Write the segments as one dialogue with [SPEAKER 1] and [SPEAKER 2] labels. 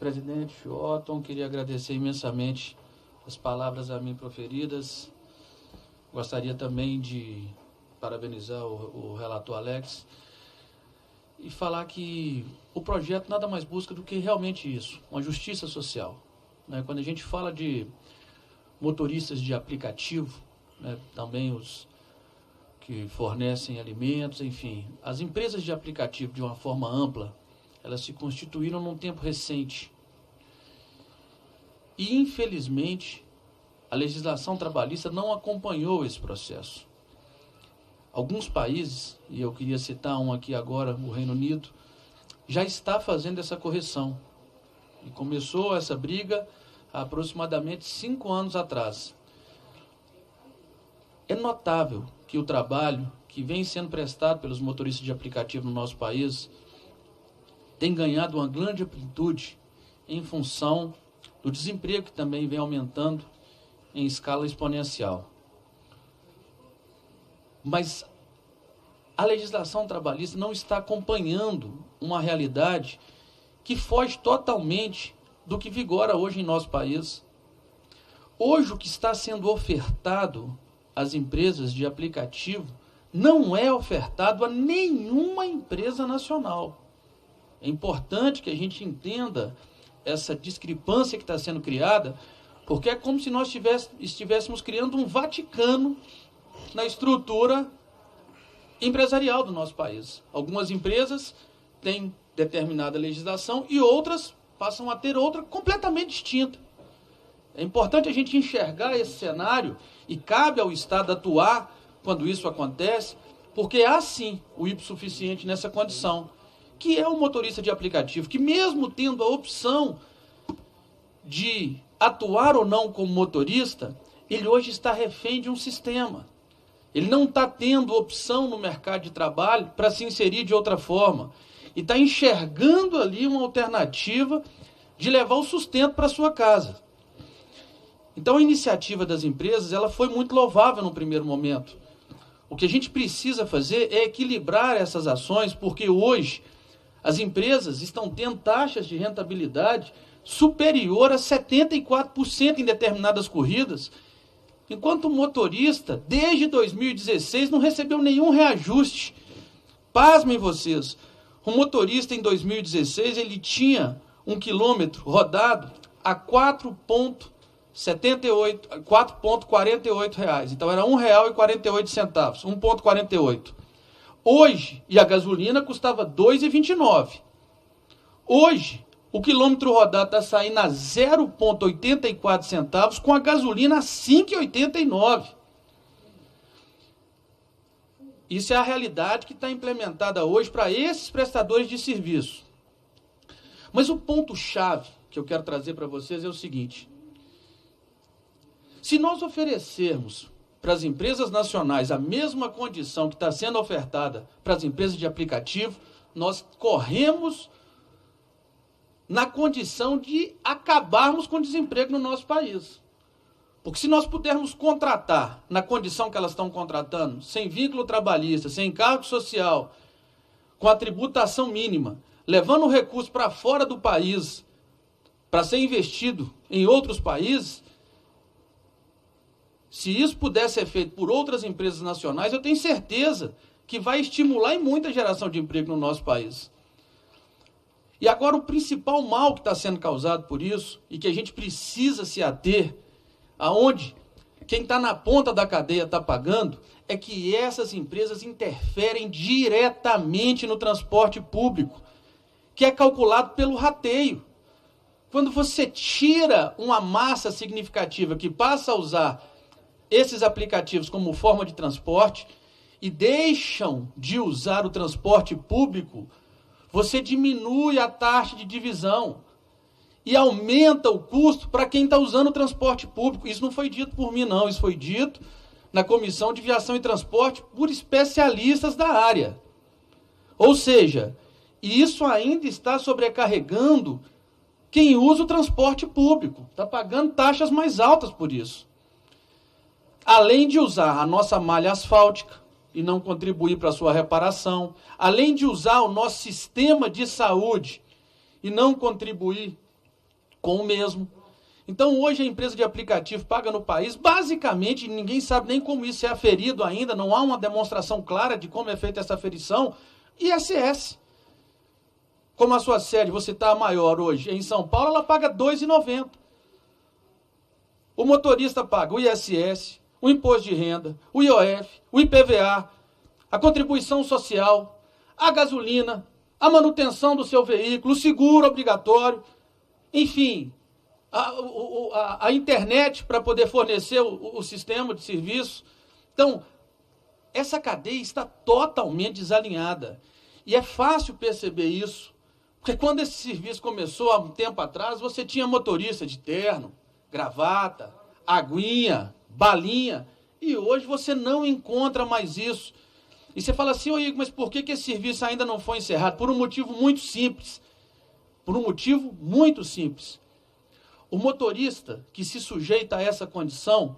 [SPEAKER 1] Presidente Otton, queria agradecer imensamente as palavras a mim proferidas. Gostaria também de parabenizar o relator Alex e falar que o projeto nada mais busca do que realmente isso, uma justiça social. Quando a gente fala de motoristas de aplicativo, também os que fornecem alimentos, enfim, as empresas de aplicativo de uma forma ampla, elas se constituíram num tempo recente. E, infelizmente, a legislação trabalhista não acompanhou esse processo. Alguns países, e eu queria citar um aqui agora, o Reino Unido, já está fazendo essa correção. E começou essa briga há aproximadamente 5 anos atrás. É notável que o trabalho que vem sendo prestado pelos motoristas de aplicativo no nosso país tem ganhado uma grande amplitude em função do desemprego que também vem aumentando em escala exponencial. Mas a legislação trabalhista não está acompanhando uma realidade que foge totalmente do que vigora hoje em nosso país. Hoje o que está sendo ofertado às empresas de aplicativo não é ofertado a nenhuma empresa nacional. É importante que a gente entenda essa discrepância que está sendo criada, porque é como se nós estivéssemos criando um Vaticano na estrutura empresarial do nosso país. Algumas empresas têm determinada legislação e outras passam a ter outra completamente distinta. É importante a gente enxergar esse cenário e cabe ao Estado atuar quando isso acontece, porque há sim o hipossuficiente nessa condição, que é o motorista de aplicativo, que mesmo tendo a opção de atuar ou não como motorista, ele hoje está refém de um sistema. Ele não está tendo opção no mercado de trabalho para se inserir de outra forma. E está enxergando ali uma alternativa de levar o sustento para sua casa. Então a iniciativa das empresas ela foi muito louvável no primeiro momento. O que a gente precisa fazer é equilibrar essas ações, porque hoje as empresas estão tendo taxas de rentabilidade superior a 74% em determinadas corridas, enquanto o motorista, desde 2016, não recebeu nenhum reajuste. Pasmem vocês, o motorista em 2016 ele tinha 1 quilômetro rodado a R$ 4,48. Então era R$ 1,48, 1,48. Hoje, e a gasolina custava R$ 2,29. Hoje, o quilômetro rodado está saindo a 0,84 centavos com a gasolina a 5,89. Isso é a realidade que está implementada hoje para esses prestadores de serviço. Mas o ponto-chave que eu quero trazer para vocês é o seguinte. Se nós oferecermos para as empresas nacionais a mesma condição que está sendo ofertada para as empresas de aplicativo, nós corremos na condição de acabarmos com o desemprego no nosso país. Porque se nós pudermos contratar na condição que elas estão contratando, sem vínculo trabalhista, sem encargo social, com a tributação mínima, levando o recurso para fora do país, para ser investido em outros países, se isso puder ser feito por outras empresas nacionais, eu tenho certeza que vai estimular em muita geração de emprego no nosso país. E agora o principal mal que está sendo causado por isso, e que a gente precisa se ater, aonde quem está na ponta da cadeia está pagando, é que essas empresas interferem diretamente no transporte público, que é calculado pelo rateio. Quando você tira uma massa significativa que passa a usar esses aplicativos como forma de transporte e deixam de usar o transporte público, você diminui a taxa de divisão e aumenta o custo para quem está usando o transporte público. Isso não foi dito por mim, não. Isso foi dito na Comissão de Viação e Transporte por especialistas da área. Ou seja, isso ainda está sobrecarregando quem usa o transporte público. Está pagando taxas mais altas por isso. Além de usar a nossa malha asfáltica e não contribuir para a sua reparação, além de usar o nosso sistema de saúde e não contribuir com o mesmo. Então, hoje, a empresa de aplicativo paga no país, basicamente, ninguém sabe nem como isso é aferido ainda, não há uma demonstração clara de como é feita essa aferição, ISS. Como a sua sede, você está maior hoje em São Paulo, ela paga R$ 2,90. O motorista paga o ISS, o imposto de renda, o IOF, o IPVA, a contribuição social, a gasolina, a manutenção do seu veículo, o seguro obrigatório, enfim, a internet para poder fornecer o sistema de serviço. Então, essa cadeia está totalmente desalinhada. E é fácil perceber isso, porque quando esse serviço começou há um tempo atrás, você tinha motorista de terno, gravata, aguinha, balinha, e hoje você não encontra mais isso. E você fala assim, ô Igor, mas por que esse serviço ainda não foi encerrado? Por um motivo muito simples. Por um motivo muito simples. O motorista que se sujeita a essa condição,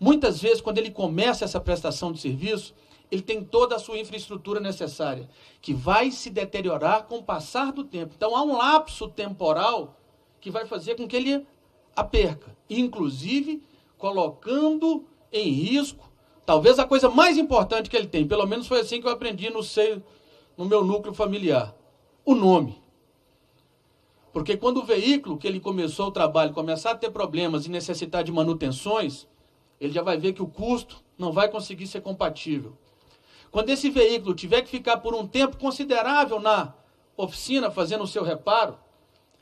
[SPEAKER 1] muitas vezes, quando ele começa essa prestação de serviço, ele tem toda a sua infraestrutura necessária, que vai se deteriorar com o passar do tempo. Então, há um lapso temporal que vai fazer com que ele a perca, inclusive colocando em risco, talvez a coisa mais importante que ele tem, pelo menos foi assim que eu aprendi no meu núcleo familiar, o nome. Porque quando o veículo que ele começou o trabalho começar a ter problemas e necessitar de manutenções, ele já vai ver que o custo não vai conseguir ser compatível. Quando esse veículo tiver que ficar por um tempo considerável na oficina fazendo o seu reparo,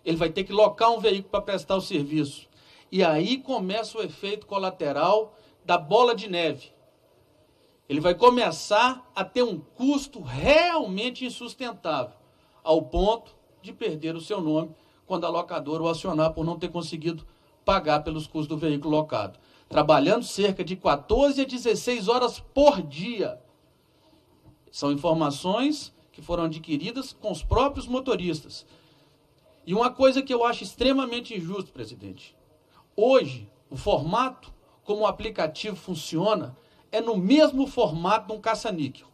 [SPEAKER 1] ele vai ter que locar um veículo para prestar o serviço. E aí começa o efeito colateral da bola de neve. Ele vai começar a ter um custo realmente insustentável, ao ponto de perder o seu nome quando a locadora o acionar por não ter conseguido pagar pelos custos do veículo locado. Trabalhando cerca de 14 a 16 horas por dia. São informações que foram adquiridas com os próprios motoristas. E uma coisa que eu acho extremamente injusto, presidente. Hoje, o formato como o aplicativo funciona é no mesmo formato de um caça-níquel.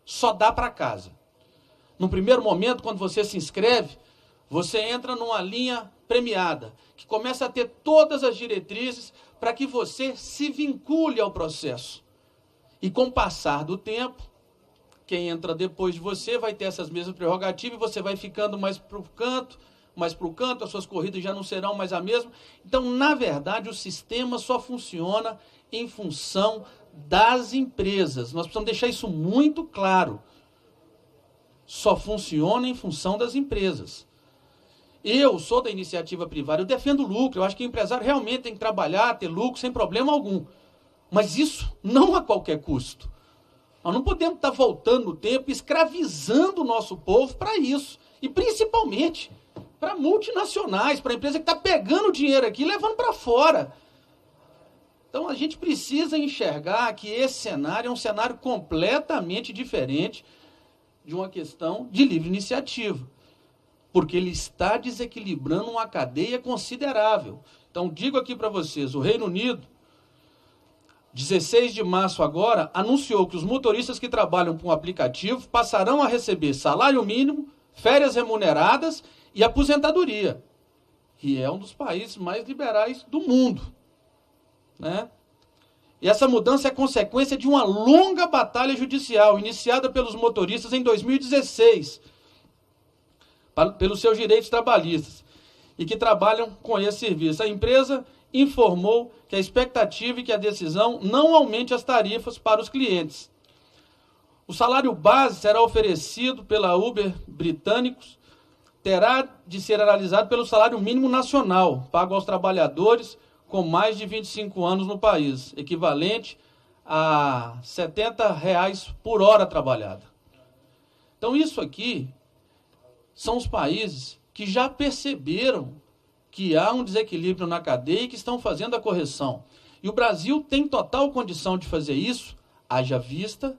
[SPEAKER 1] Só dá para casa. No primeiro momento, quando você se inscreve, você entra numa linha premiada, que começa a ter todas as diretrizes para que você se vincule ao processo. E com o passar do tempo, quem entra depois de você vai ter essas mesmas prerrogativas e você vai ficando mais para o canto, as suas corridas já não serão mais a mesma. Então, na verdade, o sistema só funciona em função das empresas. Nós precisamos deixar isso muito claro. Só funciona em função das empresas. Eu sou da iniciativa privada, eu defendo o lucro, eu acho que o empresário realmente tem que trabalhar, ter lucro, sem problema algum. Mas isso não a qualquer custo. Nós não podemos estar voltando no tempo, escravizando o nosso povo para isso. E principalmente para multinacionais, para a empresa que está pegando o dinheiro aqui e levando para fora. Então a gente precisa enxergar que esse cenário é um cenário completamente diferente de uma questão de livre iniciativa. Porque ele está desequilibrando uma cadeia considerável. Então digo aqui para vocês, o Reino Unido, 16 de março agora, anunciou que os motoristas que trabalham com o aplicativo passarão a receber salário mínimo, férias remuneradas e aposentadoria. E é um dos países mais liberais do mundo. Né? E essa mudança é consequência de uma longa batalha judicial, iniciada pelos motoristas em 2016, pelos seus direitos trabalhistas, e que trabalham com esse serviço. A empresa informou que a expectativa é que a decisão não aumente as tarifas para os clientes. O salário base será oferecido pela Uber britânicos, terá de ser analisado pelo salário mínimo nacional, pago aos trabalhadores com mais de 25 anos no país, equivalente a R$ 70 por hora trabalhada. Então, isso aqui são os países que já perceberam que há um desequilíbrio na cadeia e que estão fazendo a correção. E o Brasil tem total condição de fazer isso, haja vista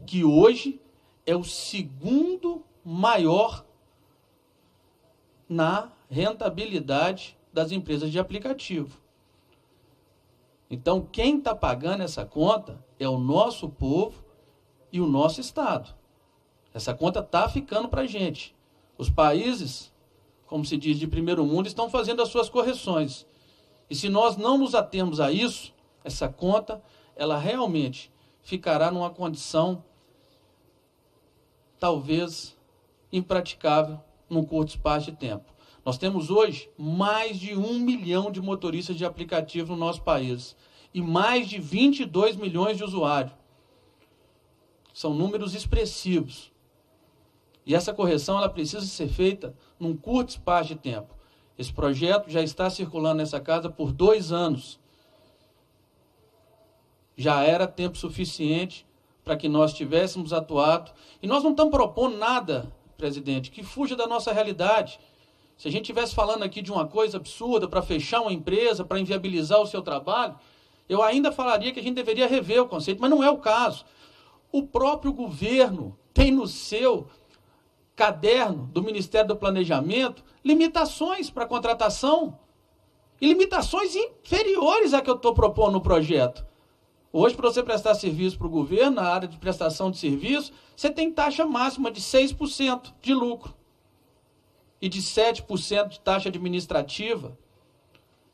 [SPEAKER 1] que hoje é o segundo maior na rentabilidade das empresas de aplicativo. Então, quem está pagando essa conta é o nosso povo e o nosso Estado. Essa conta está ficando para a gente. Os países como se diz, de primeiro mundo, estão fazendo as suas correções. E se nós não nos atermos a isso, essa conta, ela realmente ficará numa condição talvez impraticável num curto espaço de tempo. Nós temos hoje mais de 1 milhão de motoristas de aplicativo no nosso país e mais de 22 milhões de usuários. São números expressivos. E essa correção ela precisa ser feita num curto espaço de tempo. Esse projeto já está circulando nessa casa por 2 anos. Já era tempo suficiente para que nós tivéssemos atuado. E nós não estamos propondo nada, presidente, que fuja da nossa realidade. Se a gente estivesse falando aqui de uma coisa absurda para fechar uma empresa, para inviabilizar o seu trabalho, eu ainda falaria que a gente deveria rever o conceito, mas não é o caso. O próprio governo tem no seu caderno do Ministério do Planejamento limitações para contratação e limitações inferiores à que eu estou propondo no projeto. Hoje, para você prestar serviço para o governo, na área de prestação de serviço, você tem taxa máxima de 6% de lucro e de 7% de taxa administrativa.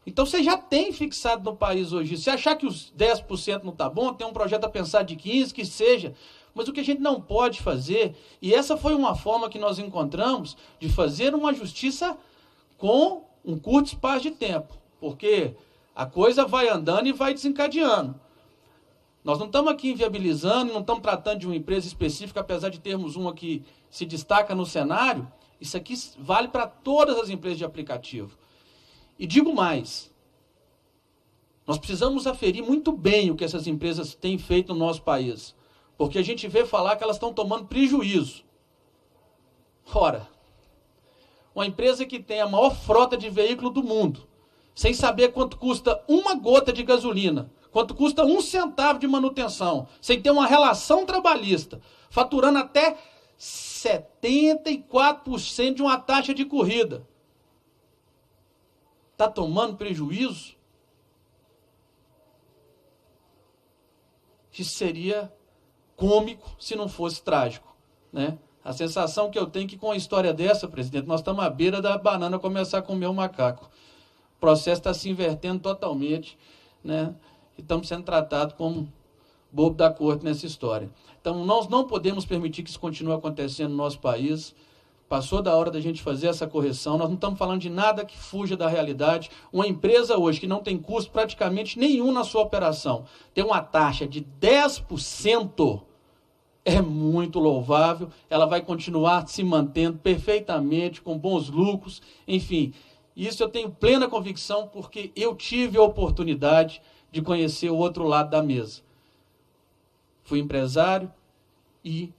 [SPEAKER 1] Então, você já tem fixado no país hoje. Se achar que os 10% não está bom, tem um projeto a pensar de 15%, que seja. Mas o que a gente não pode fazer, e essa foi uma forma que nós encontramos de fazer uma justiça com um curto espaço de tempo, porque a coisa vai andando e vai desencadeando. Nós não estamos aqui inviabilizando, não estamos tratando de uma empresa específica, apesar de termos uma que se destaca no cenário. Isso aqui vale para todas as empresas de aplicativo. E digo mais, nós precisamos aferir muito bem o que essas empresas têm feito no nosso país, porque a gente vê falar que elas estão tomando prejuízo. Ora, uma empresa que tem a maior frota de veículo do mundo, sem saber quanto custa uma gota de gasolina, quanto custa 1 centavo de manutenção, sem ter uma relação trabalhista, faturando até 74% de uma taxa de corrida. Está tomando prejuízo? Isso seria cômico se não fosse trágico, né? A sensação que eu tenho é que com a história dessa, presidente, nós estamos à beira da banana começar a comer o macaco. O processo está se invertendo totalmente, né? E estamos sendo tratados como bobo da corte nessa história. Então, nós não podemos permitir que isso continue acontecendo no nosso país. Passou da hora da gente fazer essa correção. Nós não estamos falando de nada que fuja da realidade. Uma empresa hoje que não tem custo praticamente nenhum na sua operação, tem uma taxa de 10%, é muito louvável. Ela vai continuar se mantendo perfeitamente, com bons lucros, enfim. Isso eu tenho plena convicção, porque eu tive a oportunidade de conhecer o outro lado da mesa. Fui empresário e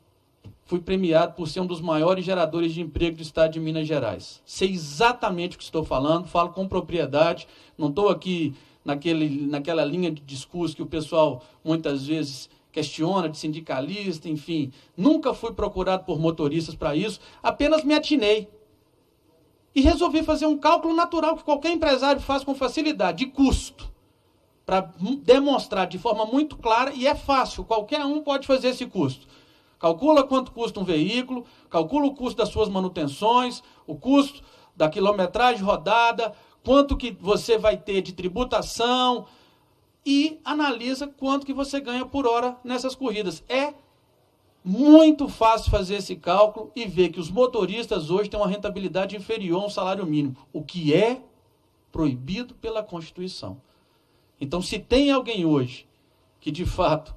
[SPEAKER 1] fui premiado por ser um dos maiores geradores de emprego do estado de Minas Gerais. Sei exatamente o que estou falando, falo com propriedade, não estou aqui naquela linha de discurso que o pessoal muitas vezes questiona, de sindicalista, enfim. Nunca fui procurado por motoristas para isso, apenas me atinei. E resolvi fazer um cálculo natural que qualquer empresário faz com facilidade, de custo, para demonstrar de forma muito clara, e é fácil, qualquer um pode fazer esse custo. Calcula quanto custa um veículo, calcula o custo das suas manutenções, o custo da quilometragem rodada, quanto que você vai ter de tributação e analisa quanto que você ganha por hora nessas corridas. É muito fácil fazer esse cálculo e ver que os motoristas hoje têm uma rentabilidade inferior a um salário mínimo, o que é proibido pela Constituição. Então, se tem alguém hoje que, de fato,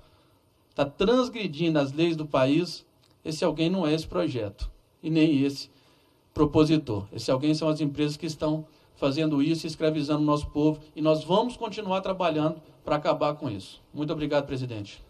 [SPEAKER 1] está transgredindo as leis do país, esse alguém não é esse projeto, e nem esse propositor. Esse alguém são as empresas que estão fazendo isso, escravizando o nosso povo, e nós vamos continuar trabalhando para acabar com isso. Muito obrigado, presidente.